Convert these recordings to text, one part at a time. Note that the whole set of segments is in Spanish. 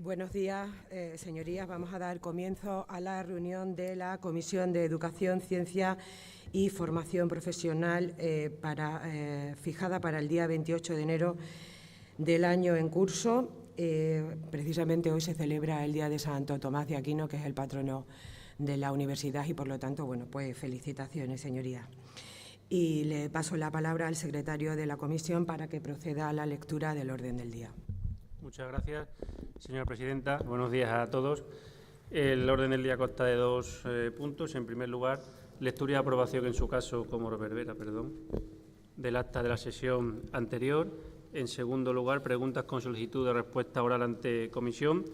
Buenos días, señorías. Vamos a dar comienzo a la reunión de la Comisión de Educación, Ciencia y Formación Profesional fijada para el día 28 de enero del año en curso. Precisamente hoy se celebra el Día de Santo Tomás de Aquino, que es el patrono de la universidad y, por lo tanto, bueno, pues felicitaciones, señorías. Y le paso la palabra al secretario de la comisión para que proceda a la lectura del orden del día. Muchas gracias, señora presidenta. Buenos días a todos. El orden del día consta de dos puntos. En primer lugar, lectura y aprobación, en su caso, como reverbera, del acta de la sesión anterior. En segundo lugar, preguntas con solicitud de respuesta oral ante comisión.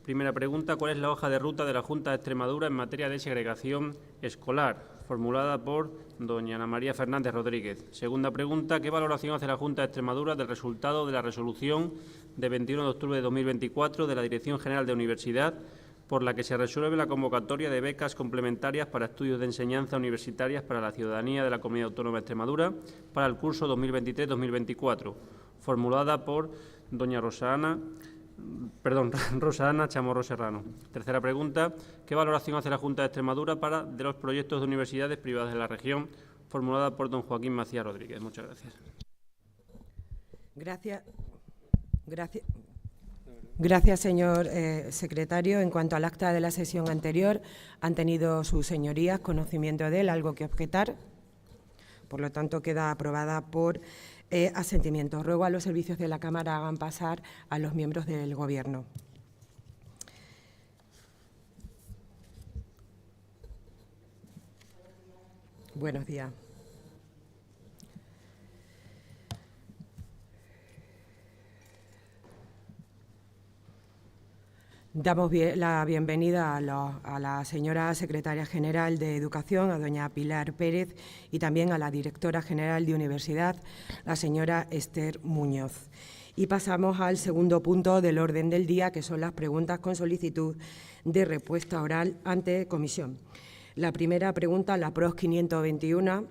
Primera pregunta: ¿cuál es la hoja de ruta de la Junta de Extremadura en materia de segregación escolar? Formulada por doña Ana María Fernández Rodríguez. Segunda pregunta: ¿qué valoración hace la Junta de Extremadura del resultado de la resolución de 21 de octubre de 2024 de la Dirección General de Universidad, por la que se resuelve la convocatoria de becas complementarias para estudios de enseñanza universitarias para la ciudadanía de la Comunidad Autónoma de Extremadura para el curso 2023-2024? Formulada por doña Rosa Ana Chamorro Serrano. Tercera pregunta: ¿qué valoración hace la Junta de Extremadura de los proyectos de universidades privadas de la región? Formulada por don Joaquín Macías Rodríguez. Muchas gracias. Gracias, señor secretario. En cuanto al acta de la sesión anterior, ¿han tenido sus señorías conocimiento de él? ¿Algo que objetar? Por lo tanto, queda aprobada por asentimiento. Ruego a los servicios de la Cámara hagan pasar a los miembros del Gobierno. Buenos días. Damos la bienvenida a la señora secretaria general de Educación, a doña Pilar Pérez, y también a la directora general de Universidad, la señora Esther Muñoz. Y pasamos al segundo punto del orden del día, que son las preguntas con solicitud de respuesta oral ante comisión. La primera pregunta, la PROS 521.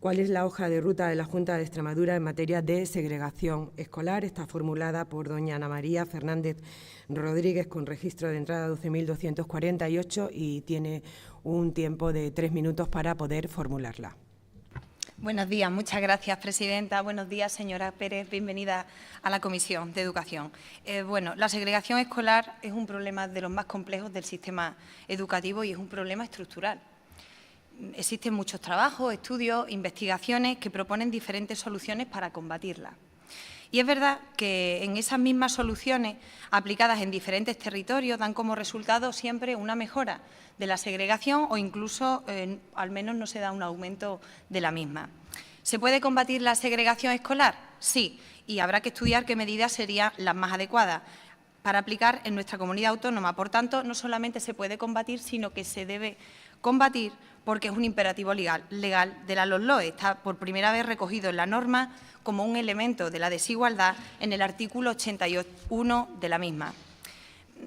¿Cuál es la hoja de ruta de la Junta de Extremadura en materia de segregación escolar? Está formulada por doña Ana María Fernández Rodríguez, con registro de entrada 12.248, y tiene un tiempo de 3 minutos para poder formularla. Buenos días, muchas gracias, presidenta. Buenos días, señora Pérez. Bienvenida a la Comisión de Educación. La segregación escolar es un problema de los más complejos del sistema educativo y es un problema estructural. Existen muchos trabajos, estudios, investigaciones que proponen diferentes soluciones para combatirla. Y es verdad que en esas mismas soluciones, aplicadas en diferentes territorios, dan como resultado siempre una mejora de la segregación o incluso, al menos, no se da un aumento de la misma. ¿Se puede combatir la segregación escolar? Sí, y habrá que estudiar qué medidas serían las más adecuadas para aplicar en nuestra comunidad autónoma. Por tanto, no solamente se puede combatir, sino que se debe combatir porque es un imperativo legal de la LOMLOE. Está por primera vez recogido en la norma como un elemento de la desigualdad en el artículo 81 de la misma.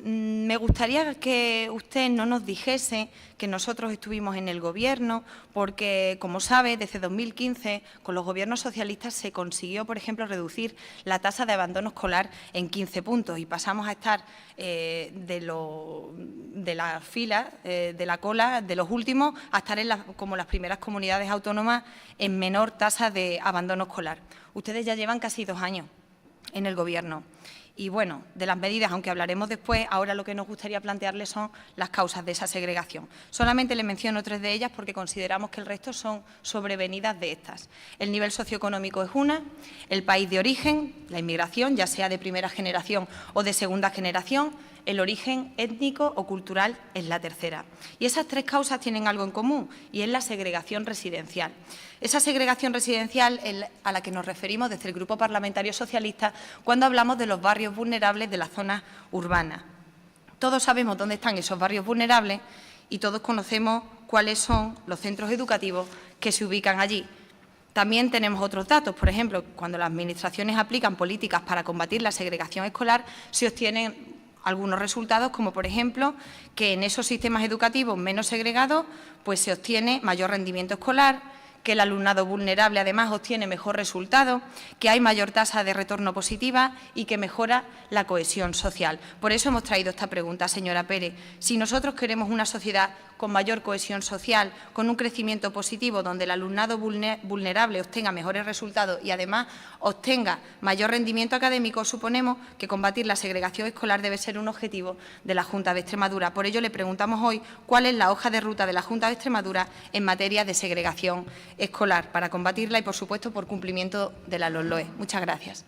Me gustaría que usted no nos dijese que nosotros estuvimos en el Gobierno, porque, como sabe, desde 2015, con los gobiernos socialistas se consiguió, por ejemplo, reducir la tasa de abandono escolar en 15 puntos y pasamos a estar de la fila, de la cola, de los últimos, a estar como las primeras comunidades autónomas en menor tasa de abandono escolar. Ustedes ya llevan casi 2 años en el Gobierno. Y, bueno, de las medidas, aunque hablaremos después, ahora lo que nos gustaría plantearles son las causas de esa segregación. Solamente le menciono 3 de ellas porque consideramos que el resto son sobrevenidas de estas. El nivel socioeconómico es una, el país de origen, la inmigración, ya sea de primera generación o de segunda generación, el origen étnico o cultural es la tercera. Y esas 3 causas tienen algo en común, y es la segregación residencial. Esa segregación residencial es a la que nos referimos desde el Grupo Parlamentario Socialista cuando hablamos de los barrios vulnerables de las zonas urbanas. Todos sabemos dónde están esos barrios vulnerables y todos conocemos cuáles son los centros educativos que se ubican allí. También tenemos otros datos. Por ejemplo, cuando las administraciones aplican políticas para combatir la segregación escolar, se obtienen algunos resultados, como por ejemplo que en esos sistemas educativos menos segregados pues se obtiene mayor rendimiento escolar, que el alumnado vulnerable además obtiene mejor resultado, que hay mayor tasa de retorno positiva y que mejora la cohesión social. Por eso hemos traído esta pregunta, señora Pérez. Si nosotros queremos una sociedad con mayor cohesión social, con un crecimiento positivo, donde el alumnado vulnerable obtenga mejores resultados y además obtenga mayor rendimiento académico, suponemos que combatir la segregación escolar debe ser un objetivo de la Junta de Extremadura. Por ello, le preguntamos hoy cuál es la hoja de ruta de la Junta de Extremadura en materia de segregación escolar para combatirla y, por supuesto, por cumplimiento de la LOMLOE. Muchas gracias.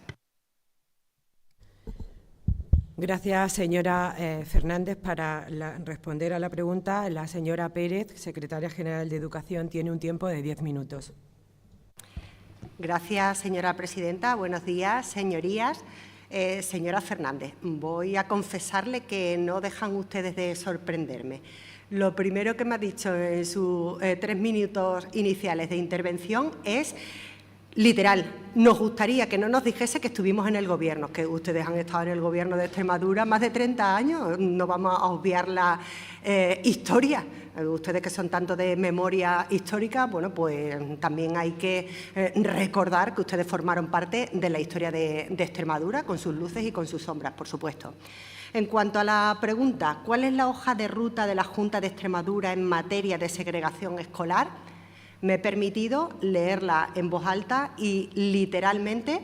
Gracias, señora Fernández. Para responder a la pregunta, la señora Pérez, secretaria general de Educación, tiene un tiempo de 10 minutos. Gracias, señora presidenta. Buenos días, señorías. Señora Fernández, voy a confesarle que no dejan ustedes de sorprenderme. Lo primero que me ha dicho en sus 3 minutos iniciales de intervención es literal: nos gustaría que no nos dijese que estuvimos en el Gobierno, que ustedes han estado en el Gobierno de Extremadura más de 30 años, no vamos a obviar la historia. Ustedes que son tanto de memoria histórica, bueno, pues también hay que recordar que ustedes formaron parte de la historia de Extremadura, con sus luces y con sus sombras, por supuesto. En cuanto a la pregunta, ¿cuál es la hoja de ruta de la Junta de Extremadura en materia de segregación escolar? Me he permitido leerla en voz alta y literalmente,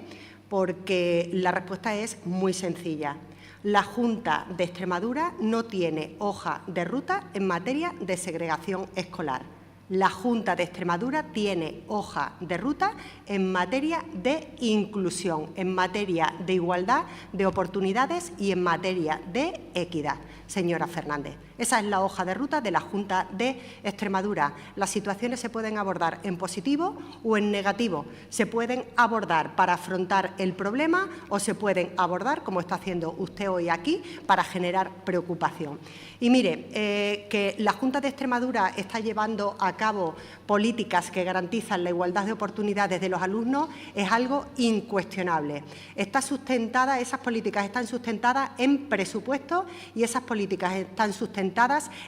porque la respuesta es muy sencilla. La Junta de Extremadura no tiene hoja de ruta en materia de segregación escolar. La Junta de Extremadura tiene hoja de ruta en materia de inclusión, en materia de igualdad de oportunidades y en materia de equidad, señora Fernández. Esa es la hoja de ruta de la Junta de Extremadura. Las situaciones se pueden abordar en positivo o en negativo. Se pueden abordar para afrontar el problema o se pueden abordar, como está haciendo usted hoy aquí, para generar preocupación. Y mire, que la Junta de Extremadura está llevando a cabo políticas que garantizan la igualdad de oportunidades de los alumnos es algo incuestionable. Esas políticas están sustentadas en presupuestos y esas políticas están sustentadas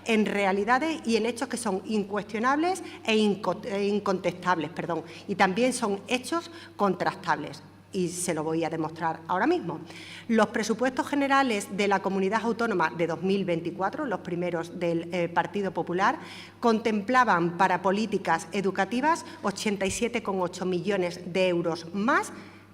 en realidades y en hechos que son incuestionables e incontestables, y también son hechos contrastables. Y se lo voy a demostrar ahora mismo. Los presupuestos generales de la Comunidad Autónoma de 2024, los primeros del Partido Popular, contemplaban para políticas educativas 87,8 millones de euros más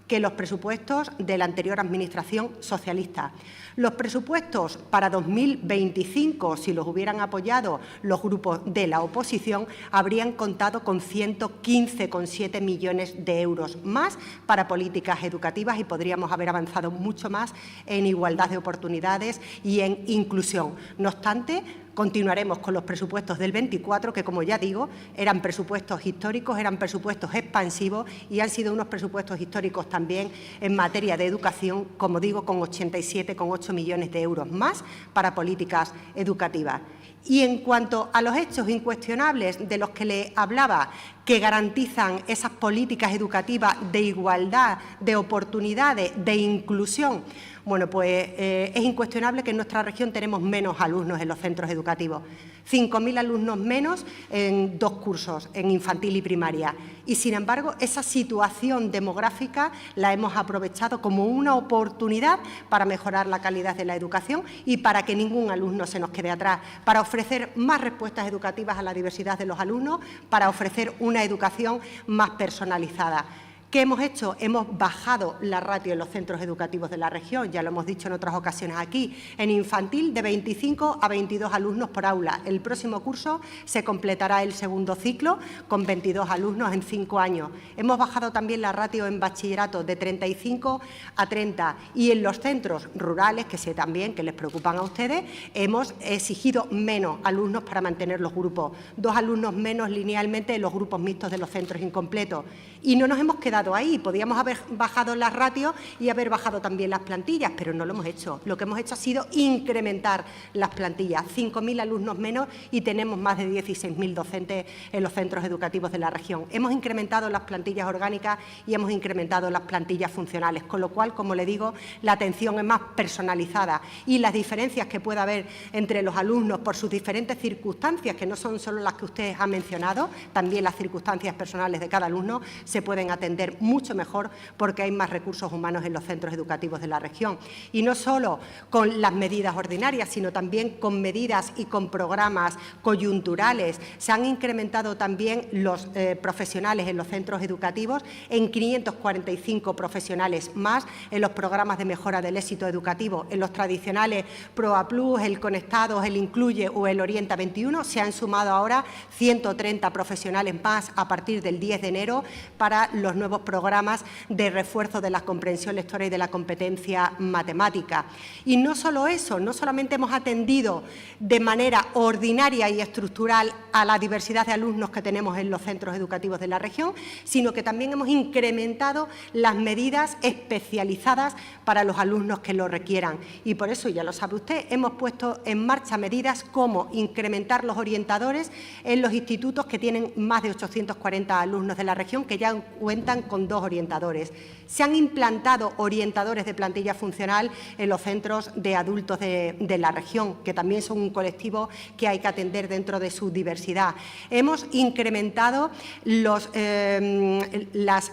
que los presupuestos de la anterior Administración socialista. Los presupuestos para 2025, si los hubieran apoyado los grupos de la oposición, habrían contado con 115,7 millones de euros más para políticas educativas y podríamos haber avanzado mucho más en igualdad de oportunidades y en inclusión. No obstante, continuaremos con los presupuestos del 24, que, como ya digo, eran presupuestos históricos, eran presupuestos expansivos y han sido unos presupuestos históricos también en materia de educación, como digo, con 87,8 millones de euros más para políticas educativas. Y en cuanto a los hechos incuestionables de los que le hablaba, que garantizan esas políticas educativas de igualdad, de oportunidades, de inclusión, bueno, pues es incuestionable que en nuestra región tenemos menos alumnos en los centros educativos. 5.000 alumnos menos en 2 cursos, en infantil y primaria. Y, sin embargo, esa situación demográfica la hemos aprovechado como una oportunidad para mejorar la calidad de la educación y para que ningún alumno se nos quede atrás, para ofrecer más respuestas educativas a la diversidad de los alumnos, para ofrecer una educación más personalizada. ¿Qué hemos hecho? Hemos bajado la ratio en los centros educativos de la región, ya lo hemos dicho en otras ocasiones aquí, en infantil de 25 a 22 alumnos por aula. El próximo curso se completará el segundo ciclo con 22 alumnos en 5 años. Hemos bajado también la ratio en bachillerato de 35 a 30 y en los centros rurales, que sé también que les preocupan a ustedes, hemos exigido menos alumnos para mantener los grupos, 2 alumnos menos linealmente en los grupos mixtos de los centros incompletos. Y no nos hemos quedado quedado ahí. Podíamos haber bajado las ratios y haber bajado también las plantillas, pero no lo hemos hecho. Lo que hemos hecho ha sido incrementar las plantillas, 5.000 alumnos menos y tenemos más de 16.000 docentes en los centros educativos de la región. Hemos incrementado las plantillas orgánicas y hemos incrementado las plantillas funcionales, con lo cual, como le digo, la atención es más personalizada y las diferencias que pueda haber entre los alumnos por sus diferentes circunstancias, que no son solo las que usted ha mencionado, también las circunstancias personales de cada alumno, se pueden atender mucho mejor porque hay más recursos humanos en los centros educativos de la región. Y no solo con las medidas ordinarias, sino también con medidas y con programas coyunturales. Se han incrementado también los profesionales en los centros educativos en 545 profesionales más en los programas de mejora del éxito educativo. En los tradicionales ProA+, el Conectados, el Incluye o el Orienta 21 se han sumado ahora 130 profesionales más a partir del 10 de enero para los nuevos programas de refuerzo de la comprensión lectora y de la competencia matemática. Y no solo eso, no solamente hemos atendido de manera ordinaria y estructural a la diversidad de alumnos que tenemos en los centros educativos de la región, sino que también hemos incrementado las medidas especializadas para los alumnos que lo requieran. Y por eso, ya lo sabe usted, hemos puesto en marcha medidas como incrementar los orientadores en los institutos que tienen más de 840 alumnos de la región, que ya cuentan con 2 orientadores. Se han implantado orientadores de plantilla funcional en los centros de adultos de la región, que también son un colectivo que hay que atender dentro de su diversidad. Hemos incrementado las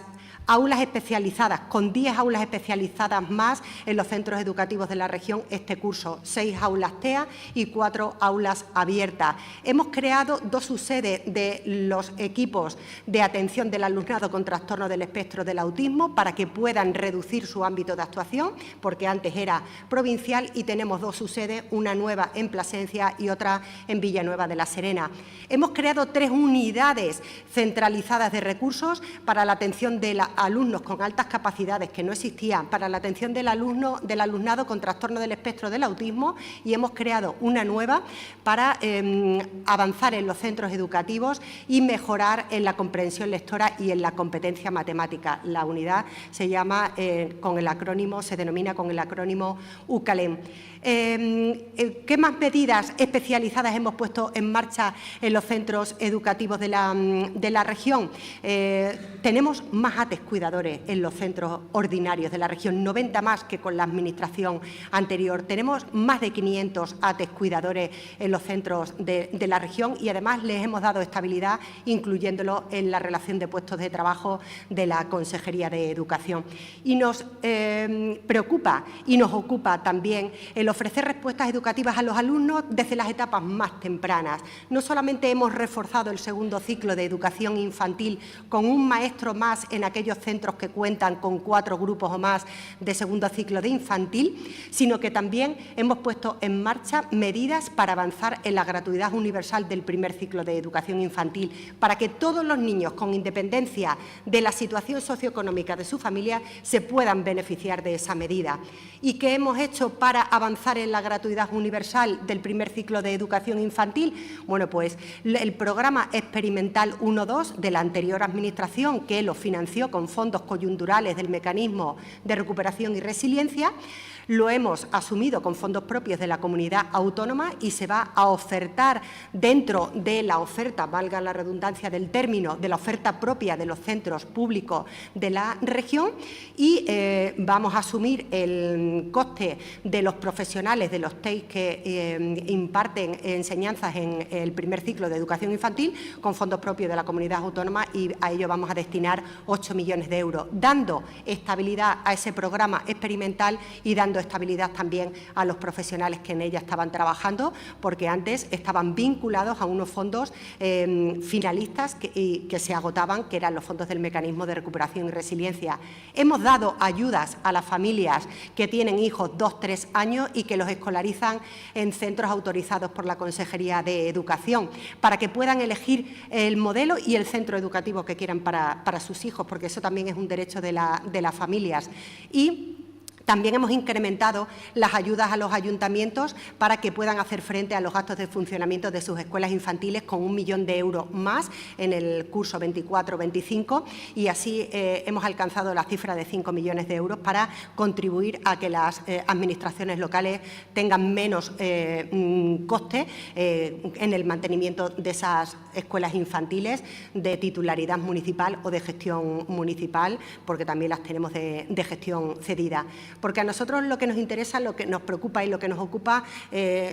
aulas especializadas, con 10 aulas especializadas más en los centros educativos de la región este curso, 6 aulas TEA y 4 aulas abiertas. Hemos creado 2 subsedes de los equipos de atención del alumnado con trastorno del espectro del autismo para que puedan reducir su ámbito de actuación, porque antes era provincial, y tenemos 2 subsedes, una nueva en Plasencia y otra en Villanueva de la Serena. Hemos creado 3 unidades centralizadas de recursos para la atención de alumnos con altas capacidades que no existían, para la atención del alumnado con trastorno del espectro del autismo, y hemos creado una nueva para avanzar en los centros educativos y mejorar en la comprensión lectora y en la competencia matemática. La unidad se denomina con el acrónimo UCALEM. ¿Qué más medidas especializadas hemos puesto en marcha en los centros educativos de la región? Tenemos más ATES cuidadores en los centros ordinarios de la región, 90 más que con la administración anterior. Tenemos más de 500 ATES cuidadores en los centros de la región y además les hemos dado estabilidad, incluyéndolo en la relación de puestos de trabajo de la Consejería de Educación. Y nos preocupa y nos ocupa también el ofrecer respuestas educativas a los alumnos desde las etapas más tempranas. No solamente hemos reforzado el segundo ciclo de educación infantil con un maestro más en aquellos centros que cuentan con 4 grupos o más de segundo ciclo de infantil, sino que también hemos puesto en marcha medidas para avanzar en la gratuidad universal del primer ciclo de educación infantil, para que todos los niños, con independencia de la situación socioeconómica de su familia, se puedan beneficiar de esa medida. ¿Y qué hemos hecho para avanzar en la gratuidad universal del primer ciclo de educación infantil? Bueno, pues el programa experimental 1-2 de la anterior administración, que lo financió con fondos coyunturales del Mecanismo de Recuperación y Resiliencia, lo hemos asumido con fondos propios de la comunidad autónoma y se va a ofertar dentro de la oferta, valga la redundancia del término, de la oferta propia de los centros públicos de la región, y vamos a asumir el coste de los profesionales de los TEI que imparten enseñanzas en el primer ciclo de educación infantil con fondos propios de la comunidad autónoma, y a ello vamos a destinar 8 millones de euros, dando estabilidad a ese programa experimental y dando estabilidad también a los profesionales que en ella estaban trabajando, porque antes estaban vinculados a unos fondos finalistas que se agotaban, que eran los fondos del Mecanismo de Recuperación y Resiliencia. Hemos dado ayudas a las familias que tienen hijos 2-3 años y que los escolarizan en centros autorizados por la Consejería de Educación, para que puedan elegir el modelo y el centro educativo que quieran para sus hijos, porque eso también es un derecho de las familias. Y También hemos incrementado las ayudas a los ayuntamientos para que puedan hacer frente a los gastos de funcionamiento de sus escuelas infantiles con 1 millón de euros más en el curso 24-25 y así hemos alcanzado la cifra de 5 millones de euros para contribuir a que las administraciones locales tengan menos coste en el mantenimiento de esas escuelas infantiles de titularidad municipal o de gestión municipal, porque también las tenemos de gestión cedida. Porque a nosotros lo que nos interesa, lo que nos preocupa y lo que nos ocupa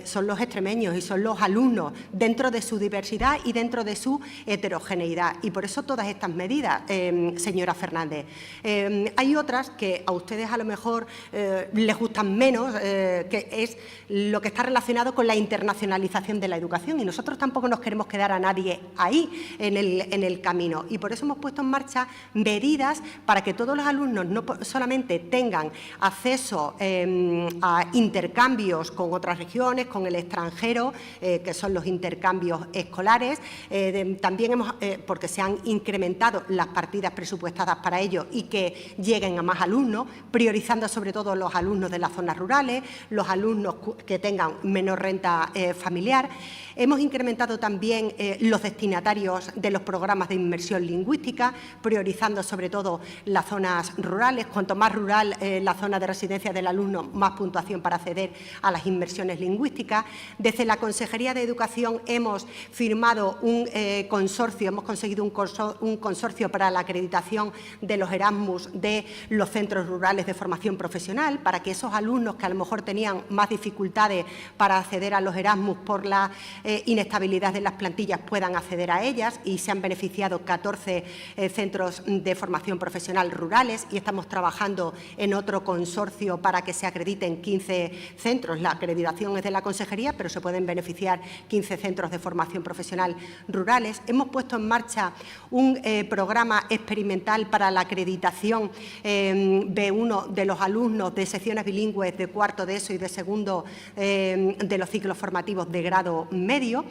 son los extremeños y son los alumnos dentro de su diversidad y dentro de su heterogeneidad. Y por eso todas estas medidas, señora Fernández. Hay otras que a ustedes a lo mejor les gustan menos, que es lo que está relacionado con la internacionalización de la educación y nosotros tampoco nos queremos quedar a nadie ahí en el camino y por eso hemos puesto en marcha medidas para que todos los alumnos no solamente tengan acceso a intercambios con otras regiones, con el extranjero, que son los intercambios escolares, también porque se han incrementado las partidas presupuestadas para ello y que lleguen a más alumnos, priorizando sobre todo los alumnos de las zonas rurales, los alumnos que tengan menor renta familiar. Hemos incrementado también los destinatarios de los programas de inmersión lingüística, priorizando sobre todo las zonas rurales. Cuanto más rural la zona de residencia del alumno, más puntuación para acceder a las inmersiones lingüísticas. Desde la Consejería de Educación hemos firmado un consorcio, hemos conseguido un consorcio para la acreditación de los Erasmus de los centros rurales de formación profesional, para que esos alumnos que a lo mejor tenían más dificultades para acceder a los Erasmus por la inestabilidad de las plantillas puedan acceder a ellas y se han beneficiado 14 centros de formación profesional rurales y estamos trabajando en otro consorcio para que se acrediten 15 centros. La acreditación es de la Consejería, pero se pueden beneficiar 15 centros de formación profesional rurales. Hemos puesto en marcha un programa experimental para la acreditación B1 de los alumnos de secciones bilingües de cuarto de ESO y de segundo de los ciclos formativos de grado medio,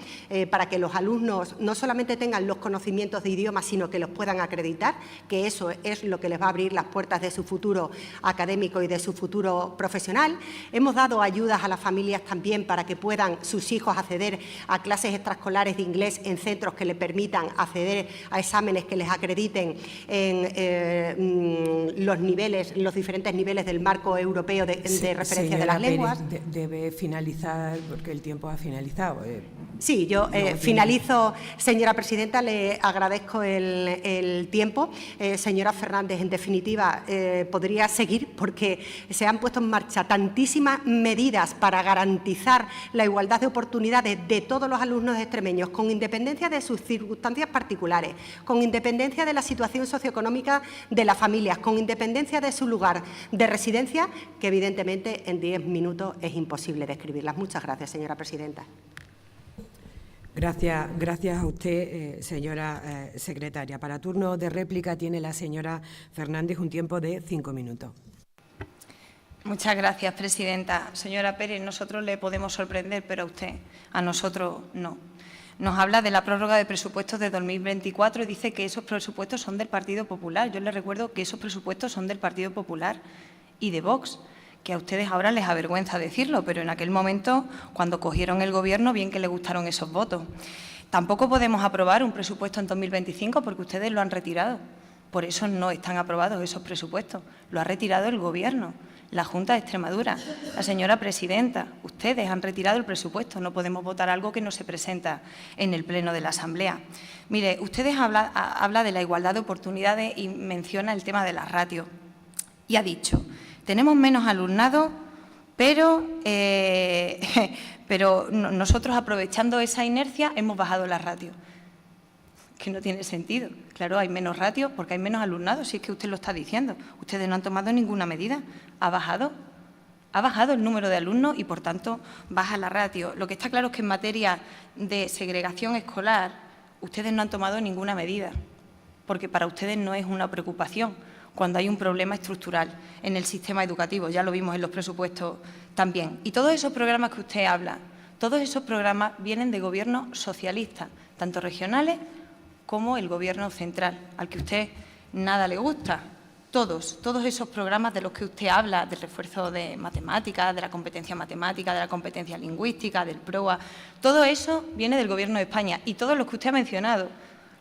para que los alumnos no solamente tengan los conocimientos de idioma, sino que los puedan acreditar, que eso es lo que les va a abrir las puertas de su futuro académico y de su futuro profesional. Hemos dado ayudas a las familias también para que puedan sus hijos acceder a clases extraescolares de inglés en centros que le permitan acceder a exámenes que les acrediten en los diferentes niveles del marco europeo de referencia de las lenguas. Pérez, debe finalizar porque el tiempo ha finalizado. Sí, yo finalizo, señora presidenta, le agradezco el tiempo. Señora Fernández, en definitiva, podría seguir porque se han puesto en marcha tantísimas medidas para garantizar la igualdad de oportunidades de todos los alumnos extremeños, con independencia de sus circunstancias particulares, con independencia de la situación socioeconómica de las familias, con independencia de su lugar de residencia, que evidentemente en 10 minutos es imposible describirlas. Muchas gracias, señora presidenta. Gracias a usted, señora secretaria. Para turno de réplica tiene la señora Fernández un tiempo de 5 minutos. Muchas gracias, presidenta. Señora Pérez, nosotros le podemos sorprender, pero a usted, a nosotros no. Nos habla de la prórroga de presupuestos de 2024 y dice que esos presupuestos son del Partido Popular. Yo le recuerdo que esos presupuestos son del Partido Popular y de Vox, que a ustedes ahora les avergüenza decirlo, pero en aquel momento, cuando cogieron el Gobierno, bien que les gustaron esos votos. Tampoco podemos aprobar un presupuesto en 2025 porque ustedes lo han retirado. Por eso no están aprobados esos presupuestos. Lo ha retirado el Gobierno, la Junta de Extremadura, la señora presidenta. Ustedes han retirado el presupuesto. No podemos votar algo que no se presenta en el Pleno de la Asamblea. Mire, ustedes habla de la igualdad de oportunidades y menciona el tema de la ratio. Y ha dicho: tenemos menos alumnado, pero nosotros, aprovechando esa inercia, hemos bajado la ratio. Que no tiene sentido. Claro, hay menos ratio porque hay menos alumnado, si es que usted lo está diciendo. Ustedes no han tomado ninguna medida. Ha bajado el número de alumnos y, por tanto, baja la ratio. Lo que está claro es que en materia de segregación escolar ustedes no han tomado ninguna medida, porque para ustedes no es una preocupación cuando hay un problema estructural en el sistema educativo. Ya lo vimos en los presupuestos también. Y todos esos programas que usted habla, todos esos programas vienen de gobiernos socialistas, tanto regionales como el Gobierno central, al que a usted nada le gusta. todos esos programas de los que usted habla, del refuerzo de matemáticas, de la competencia matemática, de la competencia lingüística, del PROA, todo eso viene del Gobierno de España y todos los que usted ha mencionado,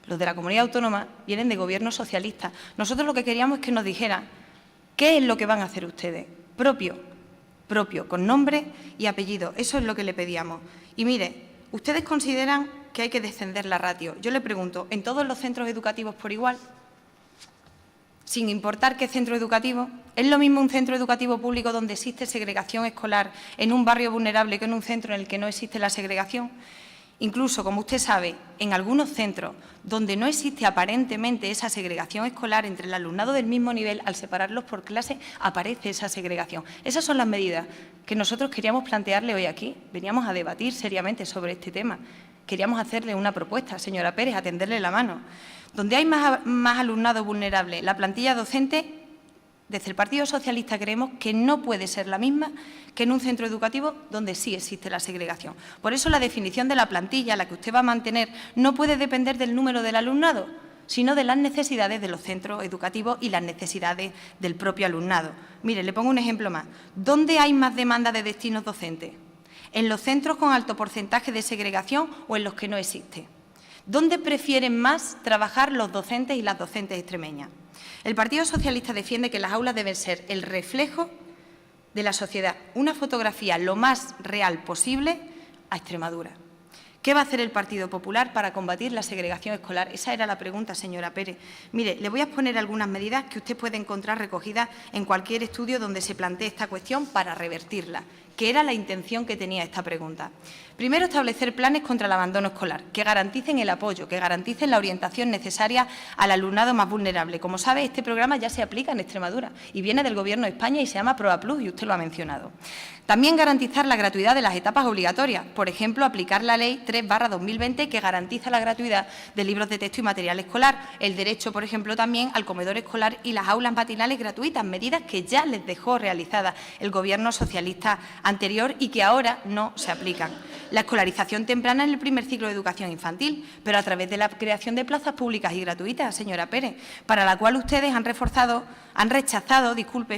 los de la comunidad autónoma, vienen de gobiernos socialistas. Nosotros lo que queríamos es que nos dijeran qué es lo que van a hacer ustedes, propio, con nombre y apellido. Eso es lo que le pedíamos. Y mire, ustedes consideran que hay que descender la ratio. Yo le pregunto, ¿en todos los centros educativos por igual? Sin importar qué centro educativo. ¿Es lo mismo un centro educativo público donde existe segregación escolar en un barrio vulnerable que en un centro en el que no existe la segregación? Incluso, como usted sabe, en algunos centros donde no existe aparentemente esa segregación escolar entre el alumnado del mismo nivel, al separarlos por clase, aparece esa segregación. Esas son las medidas que nosotros queríamos plantearle hoy aquí. Veníamos a debatir seriamente sobre este tema. Queríamos hacerle una propuesta, señora Pérez, a tenderle la mano. Donde hay más alumnado vulnerable, la plantilla docente, desde el Partido Socialista creemos que no puede ser la misma que en un centro educativo donde sí existe la segregación. Por eso la definición de la plantilla, la que usted va a mantener, no puede depender del número del alumnado, sino de las necesidades de los centros educativos y las necesidades del propio alumnado. Mire, le pongo un ejemplo más. ¿Dónde hay más demanda de destinos docentes? ¿En los centros con alto porcentaje de segregación o en los que no existe? ¿Dónde prefieren más trabajar los docentes y las docentes extremeñas? El Partido Socialista defiende que las aulas deben ser el reflejo de la sociedad, una fotografía lo más real posible a Extremadura. ¿Qué va a hacer el Partido Popular para combatir la segregación escolar? Esa era la pregunta, señora Pérez. Mire, le voy a exponer algunas medidas que usted puede encontrar recogidas en cualquier estudio donde se plantee esta cuestión para revertirla, que era la intención que tenía esta pregunta. Primero, establecer planes contra el abandono escolar, que garanticen el apoyo, que garanticen la orientación necesaria al alumnado más vulnerable. Como sabe, este programa ya se aplica en Extremadura y viene del Gobierno de España y se llama PROA Plus, y usted lo ha mencionado. También garantizar la gratuidad de las etapas obligatorias, por ejemplo, aplicar la Ley 3/2020 que garantiza la gratuidad de libros de texto y material escolar, el derecho, por ejemplo, también al comedor escolar y las aulas matinales gratuitas, medidas que ya les dejó realizadas el Gobierno socialista anterior y que ahora no se aplican. La escolarización temprana en el primer ciclo de educación infantil, pero a través de la creación de plazas públicas y gratuitas, señora Pérez, para la cual ustedes han rechazado,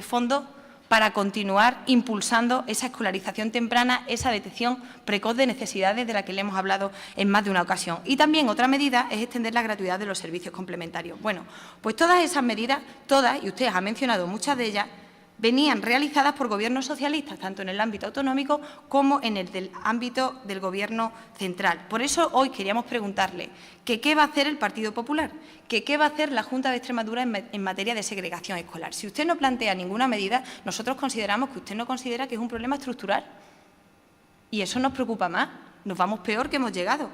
fondos para continuar impulsando esa escolarización temprana, esa detección precoz de necesidades de la que le hemos hablado en más de una ocasión. Y también otra medida es extender la gratuidad de los servicios complementarios. Bueno, pues todas esas medidas, todas, y usted ha mencionado muchas de ellas, venían realizadas por gobiernos socialistas, tanto en el ámbito autonómico como en el del ámbito del Gobierno central. Por eso hoy queríamos preguntarle que qué va a hacer el Partido Popular, que qué va a hacer la Junta de Extremadura en materia de segregación escolar. Si usted no plantea ninguna medida, nosotros consideramos que usted no considera que es un problema estructural. Y eso nos preocupa más, nos vamos peor que hemos llegado.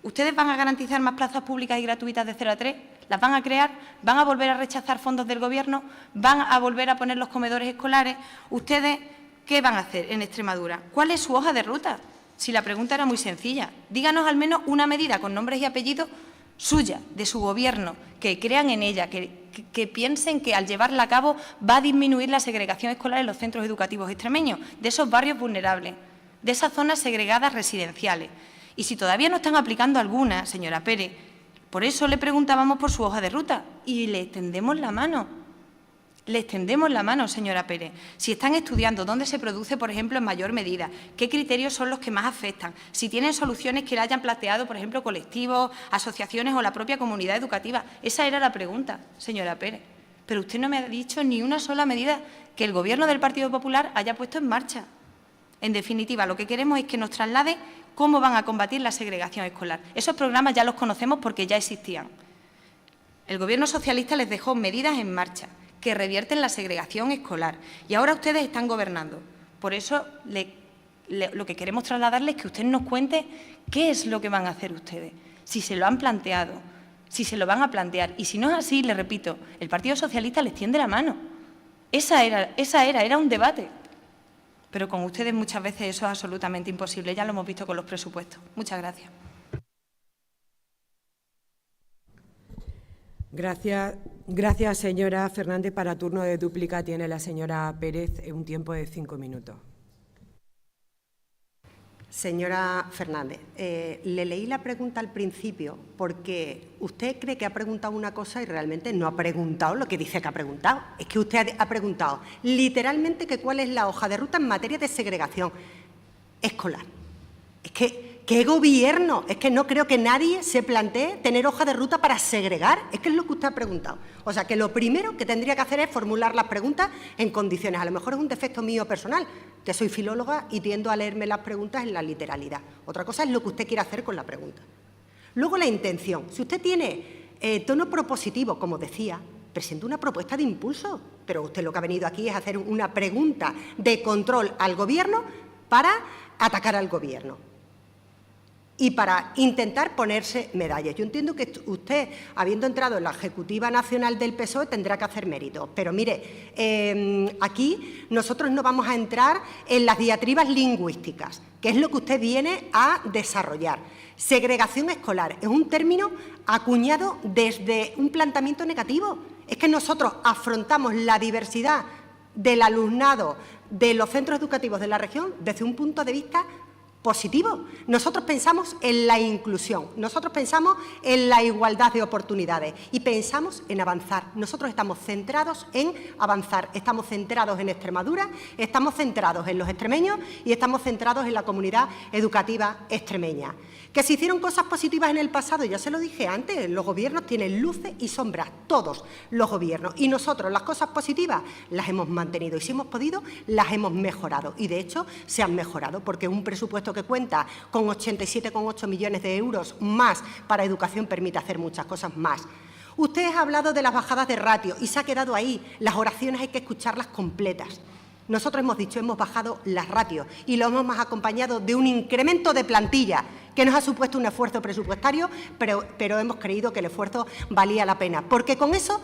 ¿Ustedes van a garantizar más plazas públicas y gratuitas de 0 a 3? ¿Las van a crear? ¿Van a volver a rechazar fondos del Gobierno? ¿Van a volver a poner los comedores escolares? ¿Ustedes qué van a hacer en Extremadura? ¿Cuál es su hoja de ruta? Si la pregunta era muy sencilla. Díganos al menos una medida con nombres y apellidos suya, de su Gobierno, que crean en ella, que piensen que al llevarla a cabo va a disminuir la segregación escolar en los centros educativos extremeños, de esos barrios vulnerables, de esas zonas segregadas residenciales. Y si todavía no están aplicando alguna, señora Pérez, por eso le preguntábamos por su hoja de ruta y le extendemos la mano. Le extendemos la mano, señora Pérez. Si están estudiando dónde se produce, por ejemplo, en mayor medida, qué criterios son los que más afectan, si tienen soluciones que le hayan planteado, por ejemplo, colectivos, asociaciones o la propia comunidad educativa. Esa era la pregunta, señora Pérez. Pero usted no me ha dicho ni una sola medida que el Gobierno del Partido Popular haya puesto en marcha. En definitiva, lo que queremos es que nos traslade cómo van a combatir la segregación escolar. Esos programas ya los conocemos porque ya existían. El Gobierno socialista les dejó medidas en marcha que revierten la segregación escolar y ahora ustedes están gobernando. Por eso lo que queremos trasladarles es que usted nos cuente qué es lo que van a hacer ustedes, si se lo han planteado, si se lo van a plantear. Y si no es así, le repito, el Partido Socialista les tiende la mano. Era un debate. Pero con ustedes muchas veces eso es absolutamente imposible. Ya lo hemos visto con los presupuestos. Muchas gracias. Gracias, señora Fernández. Para turno de dúplica tiene la señora Pérez un tiempo de 5 minutos. Señora Fernández, le leí la pregunta al principio porque usted cree que ha preguntado una cosa y realmente no ha preguntado lo que dice que ha preguntado. Es que usted ha preguntado literalmente que cuál es la hoja de ruta en materia de segregación escolar. Es que, ¿qué gobierno? Es que no creo que nadie se plantee tener hoja de ruta para segregar. Es que es lo que usted ha preguntado. O sea, que lo primero que tendría que hacer es formular las preguntas en condiciones. A lo mejor es un defecto mío personal, que soy filóloga y tiendo a leerme las preguntas en la literalidad. Otra cosa es lo que usted quiere hacer con la pregunta. Luego, la intención. Si usted tiene tono propositivo, como decía, presente una propuesta de impulso. Pero usted lo que ha venido aquí es hacer una pregunta de control al Gobierno para atacar al Gobierno y para intentar ponerse medallas. Yo entiendo que usted, habiendo entrado en la Ejecutiva Nacional del PSOE, tendrá que hacer mérito. Pero, mire, aquí nosotros no vamos a entrar en las diatribas lingüísticas, que es lo que usted viene a desarrollar. Segregación escolar es un término acuñado desde un planteamiento negativo. Es que nosotros afrontamos la diversidad del alumnado de los centros educativos de la región desde un punto de vista positivo. Nosotros pensamos en la inclusión, nosotros pensamos en la igualdad de oportunidades y pensamos en avanzar. Nosotros estamos centrados en avanzar, estamos centrados en Extremadura, estamos centrados en los extremeños y estamos centrados en la comunidad educativa extremeña. Que se hicieron cosas positivas en el pasado, ya se lo dije antes, los gobiernos tienen luces y sombras, todos los gobiernos. Y nosotros las cosas positivas las hemos mantenido y si hemos podido las hemos mejorado. Y de hecho se han mejorado porque un presupuesto que cuenta con 87,8 millones de euros más para educación permite hacer muchas cosas más. Usted ha hablado de las bajadas de ratio y se ha quedado ahí. Las oraciones hay que escucharlas completas. Nosotros hemos dicho, hemos bajado las ratios y lo hemos acompañado de un incremento de plantilla que nos ha supuesto un esfuerzo presupuestario, pero hemos creído que el esfuerzo valía la pena, porque con eso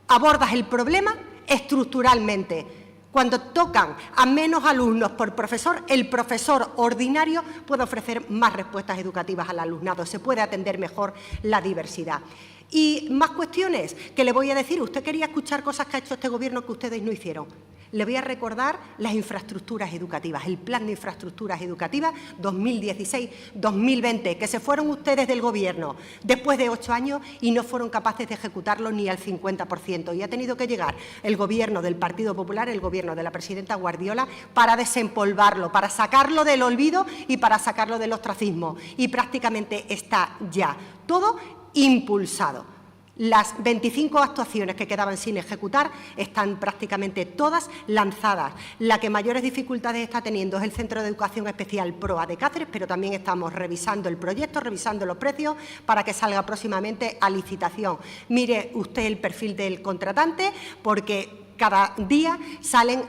abordas el problema estructuralmente. Cuando tocan a menos alumnos por profesor, el profesor ordinario puede ofrecer más respuestas educativas al alumnado, se puede atender mejor la diversidad. Y más cuestiones que le voy a decir. Usted quería escuchar cosas que ha hecho este Gobierno que ustedes no hicieron. Le voy a recordar las infraestructuras educativas, el Plan de Infraestructuras Educativas 2016-2020, que se fueron ustedes del Gobierno después de 8 años y no fueron capaces de ejecutarlo ni al 50%. Y ha tenido que llegar el Gobierno del Partido Popular, el Gobierno de la presidenta Guardiola, para desempolvarlo, para sacarlo del olvido y para sacarlo del ostracismo. Y prácticamente está ya todo impulsado. Las 25 actuaciones que quedaban sin ejecutar están prácticamente todas lanzadas. La que mayores dificultades está teniendo es el Centro de Educación Especial PROA de Cáceres, pero también estamos revisando el proyecto, revisando los precios para que salga próximamente a licitación. Mire usted el perfil del contratante, porque cada día salen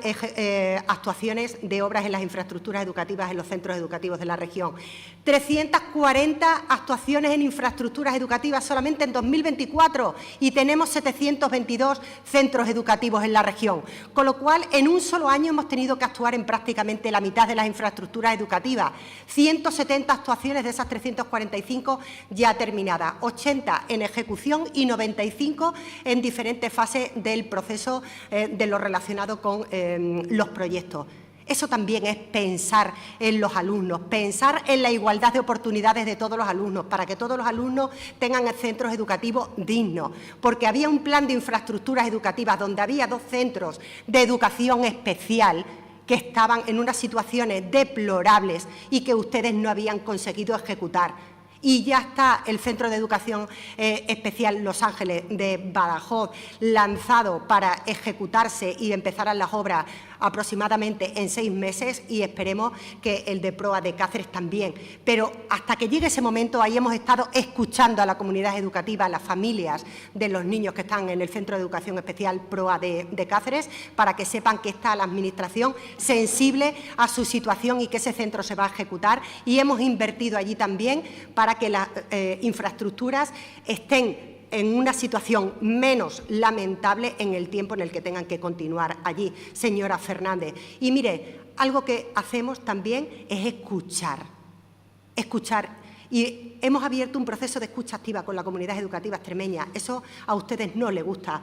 actuaciones de obras en las infraestructuras educativas en los centros educativos de la región. 340 actuaciones en infraestructuras educativas solamente en 2024 y tenemos 722 centros educativos en la región. Con lo cual, en un solo año hemos tenido que actuar en prácticamente la mitad de las infraestructuras educativas. 170 actuaciones de esas 345 ya terminadas, 80 en ejecución y 95 en diferentes fases del proceso de lo relacionado con los proyectos. Eso también es pensar en los alumnos, pensar en la igualdad de oportunidades de todos los alumnos, para que todos los alumnos tengan centros educativos dignos, porque había un plan de infraestructuras educativas donde había 2 centros de educación especial que estaban en unas situaciones deplorables y que ustedes no habían conseguido ejecutar. Y ya está el Centro de Educación Especial Los Ángeles de Badajoz lanzado para ejecutarse y empezarán las obras aproximadamente en 6 meses y esperemos que el de PROA de Cáceres también. Pero hasta que llegue ese momento, ahí hemos estado escuchando a la comunidad educativa, a las familias de los niños que están en el Centro de Educación Especial PROA de Cáceres, para que sepan que está la Administración sensible a su situación y que ese centro se va a ejecutar. Y hemos invertido allí también para que las infraestructuras estén en una situación menos lamentable en el tiempo en el que tengan que continuar allí, señora Fernández. Y mire, algo que hacemos también es escuchar. Y hemos abierto un proceso de escucha activa con la comunidad educativa extremeña. Eso a ustedes no les gusta.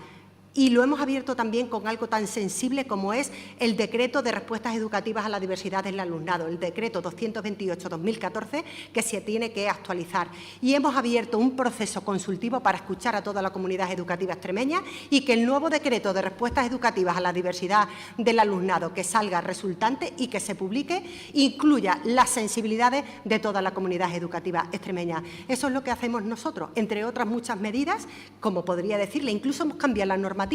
Y lo hemos abierto también con algo tan sensible como es el Decreto de Respuestas Educativas a la Diversidad del Alumnado, el Decreto 228/2014, que se tiene que actualizar. Y hemos abierto un proceso consultivo para escuchar a toda la comunidad educativa extremeña y que el nuevo Decreto de Respuestas Educativas a la Diversidad del Alumnado que salga resultante y que se publique incluya las sensibilidades de toda la comunidad educativa extremeña. Eso es lo que hacemos nosotros, entre otras muchas medidas, como podría decirle, incluso hemos cambiado la normativa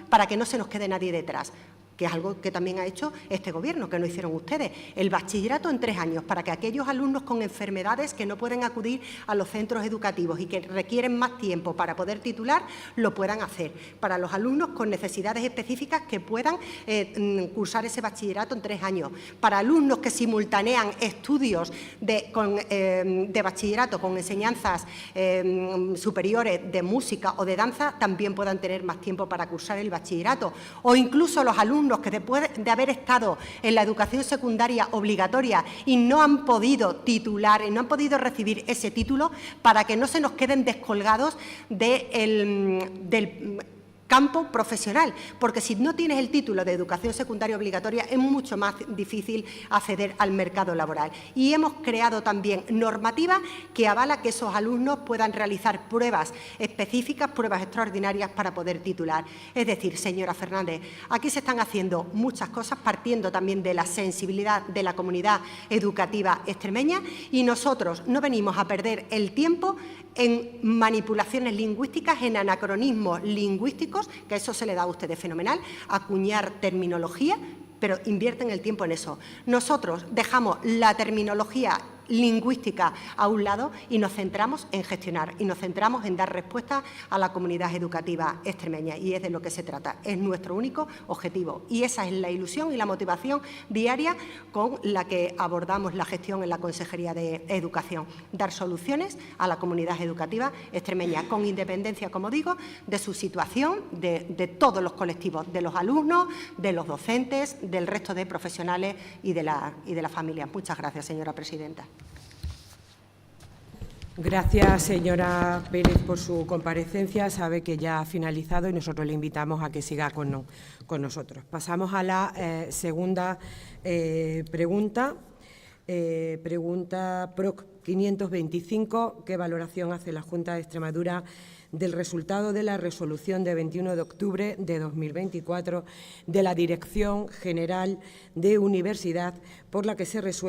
para que no se nos quede nadie detrás, que es algo que también ha hecho este Gobierno, que no hicieron ustedes. El bachillerato en 3 años, para que aquellos alumnos con enfermedades que no pueden acudir a los centros educativos y que requieren más tiempo para poder titular, lo puedan hacer. Para los alumnos con necesidades específicas que puedan cursar ese bachillerato en 3 años. Para alumnos que simultanean estudios de bachillerato con enseñanzas superiores de música o de danza, también puedan tener más tiempo para cursar el bachillerato. O incluso los alumnos que después de haber estado en la educación secundaria obligatoria y no han podido titular y no han podido recibir ese título, para que no se nos queden descolgados del campo profesional, porque si no tienes el título de educación secundaria obligatoria es mucho más difícil acceder al mercado laboral. Y hemos creado también normativa que avala que esos alumnos puedan realizar pruebas específicas, pruebas extraordinarias para poder titular. Es decir, señora Fernández, aquí se están haciendo muchas cosas partiendo también de la sensibilidad de la comunidad educativa extremeña y nosotros no venimos a perder el tiempo en manipulaciones lingüísticas, en anacronismos lingüísticos, que eso se le da a ustedes fenomenal, acuñar terminología, pero invierten el tiempo en eso. Nosotros dejamos la terminología lingüística a un lado y nos centramos en gestionar y nos centramos en dar respuesta a la comunidad educativa extremeña y es de lo que se trata, es nuestro único objetivo y esa es la ilusión y la motivación diaria con la que abordamos la gestión en la Consejería de Educación, dar soluciones a la comunidad educativa extremeña con independencia, como digo, de su situación, de todos los colectivos, de los alumnos, de los docentes, del resto de profesionales y de la familia. Muchas gracias, señora presidenta. Gracias, señora Pérez, por su comparecencia. Sabe que ya ha finalizado y nosotros le invitamos a que siga con nosotros. Pasamos a la segunda pregunta. Pregunta PROC 525. ¿Qué valoración hace la Junta de Extremadura del resultado de la resolución de 21 de octubre de 2024 de la Dirección General de Universidad por la que se resuelve